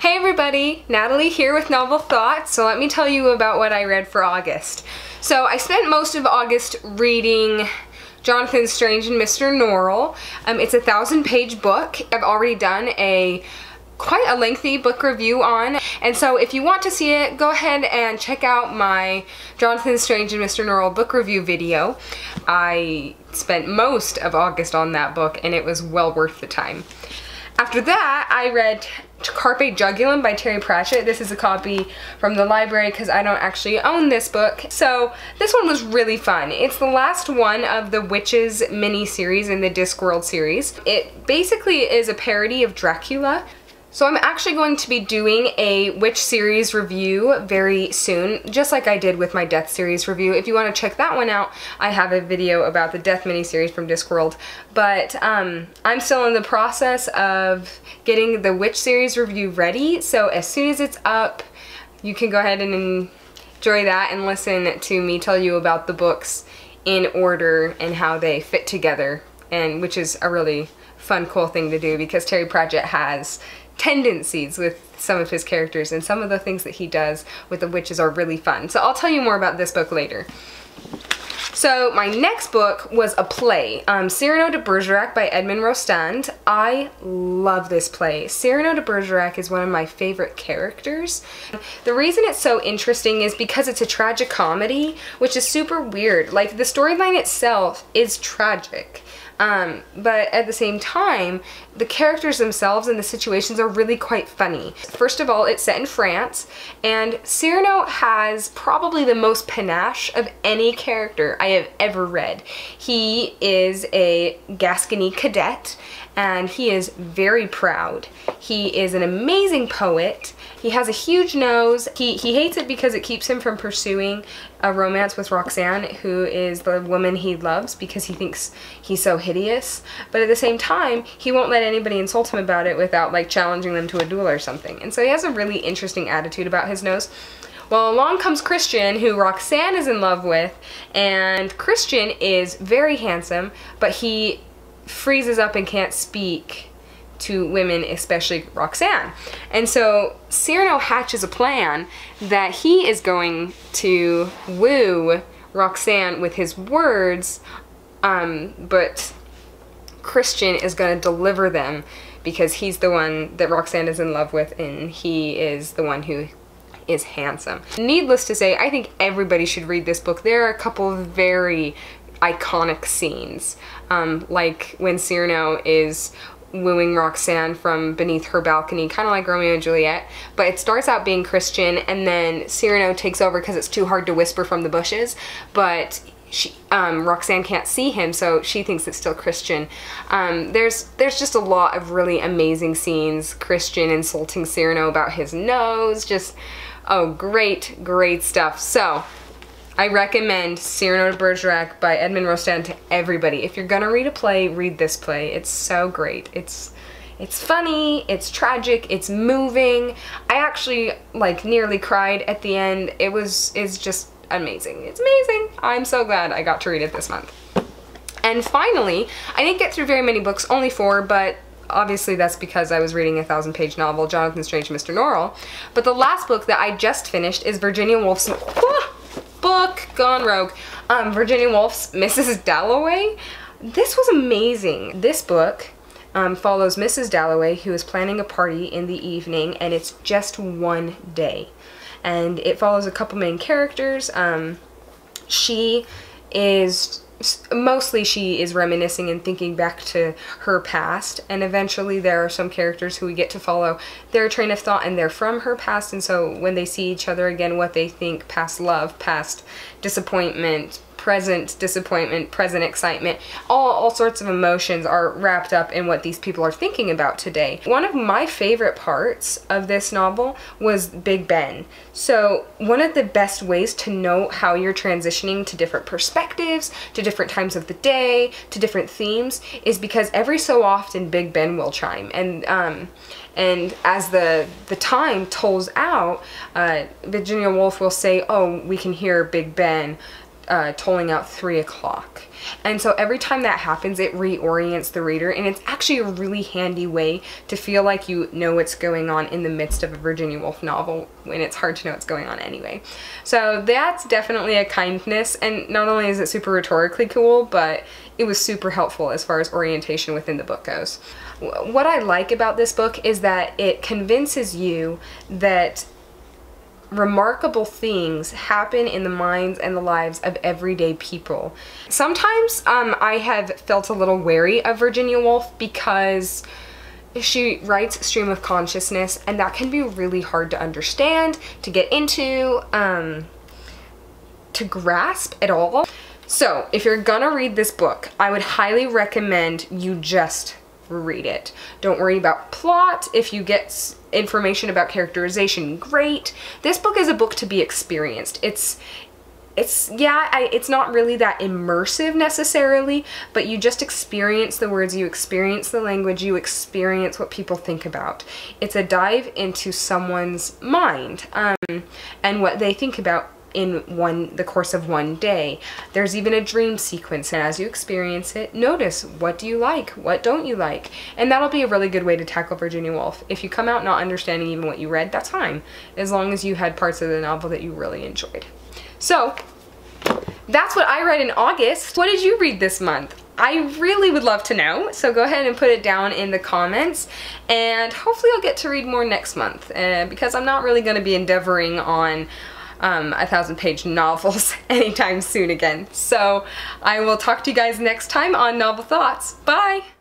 Hey everybody, Natalie here with Novel Thoughts. So let me tell you about what I read for August. So I spent most of August reading Jonathan Strange and Mr. Norrell. It's a 1,000-page book. I've already done quite a lengthy book review on, and so if you want to see it, go ahead and check out my Jonathan Strange and Mr. Norrell book review video. I spent most of August on that book and it was well worth the time. After that, I read Carpe Jugulum by Terry Pratchett. This is a copy from the library because I don't actually own this book. So this one was really fun. It's the last one of the Witches mini-series in the Discworld series. It basically is a parody of Dracula. So I'm actually going to be doing a Witch series review very soon, just like I did with my Death series review. If you want to check that one out, I have a video about the Death miniseries from Discworld. But I'm still in the process of getting the Witch series review ready, so as soon as it's up, you can go ahead and enjoy that and listen to me tell you about the books in order and how they fit together, and which is a really fun, cool thing to do because Terry Pratchett has tendencies with some of his characters, and some of the things that he does with the witches are really fun. So I'll tell you more about this book later. So my next book was a play, Cyrano de Bergerac by Edmond Rostand. I love this play. Cyrano de Bergerac is one of my favorite characters. The reason it's so interesting is because it's a tragic comedy, which is super weird. Like, the storyline itself is tragic. But at the same time, the characters themselves and the situations are really quite funny. First of all, it's set in France, and Cyrano has probably the most panache of any character I have ever read. He is a Gascony cadet, and he is very proud. He is an amazing poet. He has a huge nose. He hates it because it keeps him from pursuing a romance with Roxanne, who is the woman he loves, because he thinks he's so hideous. But at the same time, he won't let anybody insult him about it without like challenging them to a duel or something. And so he has a really interesting attitude about his nose. Well, along comes Christian, who Roxanne is in love with, and Christian is very handsome, but he freezes up and can't speak to women, especially Roxanne. And so Cyrano hatches a plan that he is going to woo Roxanne with his words, but Christian is going to deliver them because he's the one that Roxanne is in love with, and he is the one who is handsome. Needless to say, I think everybody should read this book. There are a couple of very iconic scenes, like when Cyrano is wooing Roxanne from beneath her balcony, kind of like Romeo and Juliet, but it starts out being Christian, and then Cyrano takes over because it's too hard to whisper from the bushes, but Roxanne can't see him, so she thinks it's still Christian. There's just a lot of really amazing scenes. Christian insulting Cyrano about his nose, just, oh, great stuff. So I recommend Cyrano de Bergerac by Edmond Rostand to everybody. If you're gonna read a play, read this play. It's so great. It's funny, it's tragic, it's moving. I actually like nearly cried at the end. It's just amazing. It's amazing. I'm so glad I got to read it this month. And finally, I didn't get through very many books, only 4, but obviously that's because I was reading a 1,000-page novel, Jonathan Strange and Mr. Norrell. But the last book that I just finished is Virginia Woolf's book gone rogue. Virginia Woolf's Mrs. Dalloway. This was amazing. This book follows Mrs. Dalloway, who is planning a party in the evening, and it's just one day. And it follows a couple main characters. Mostly she is reminiscing and thinking back to her past, and eventually there are some characters who we get to follow their train of thought, and they're from her past, and so when they see each other again, what they think, past love, past disappointment, present disappointment, present excitement, all sorts of emotions are wrapped up in what these people are thinking about today. One of my favorite parts of this novel was Big Ben. So one of the best ways to know how you're transitioning to different perspectives, to different times of the day, to different themes, is because every so often Big Ben will chime, and as the time tolls out, Virginia Woolf will say, oh, we can hear Big Ben tolling out 3 o'clock. And so every time that happens, it reorients the reader, and it's actually a really handy way to feel like you know what's going on in the midst of a Virginia Woolf novel when it's hard to know what's going on anyway. So that's definitely a kindness, and not only is it super rhetorically cool, but it was super helpful as far as orientation within the book goes. What I like about this book is that it convinces you that remarkable things happen in the minds and the lives of everyday people. Sometimes I have felt a little wary of Virginia Woolf because she writes stream of consciousness, and that can be really hard to understand, to get into, to grasp at all. So if you're gonna read this book, I would highly recommend you just read it. Don't worry about plot. If you get information about characterization, great. This book is a book to be experienced. It's not really that immersive necessarily, but you just experience the words, you experience the language, you experience what people think about. It's a dive into someone's mind and what they think about in the course of one day. There's even a dream sequence, and as you experience it, notice what do you like, what don't you like, and that'll be a really good way to tackle Virginia Woolf. If you come out not understanding even what you read, that's fine, as long as you had parts of the novel that you really enjoyed. So that's what I read in August. What did you read this month? I really would love to know, so go ahead and put it down in the comments, and hopefully I'll get to read more next month, because I'm not really going to be endeavoring on 1,000-page novels anytime soon again. So I will talk to you guys next time on Novel Thoughts. Bye!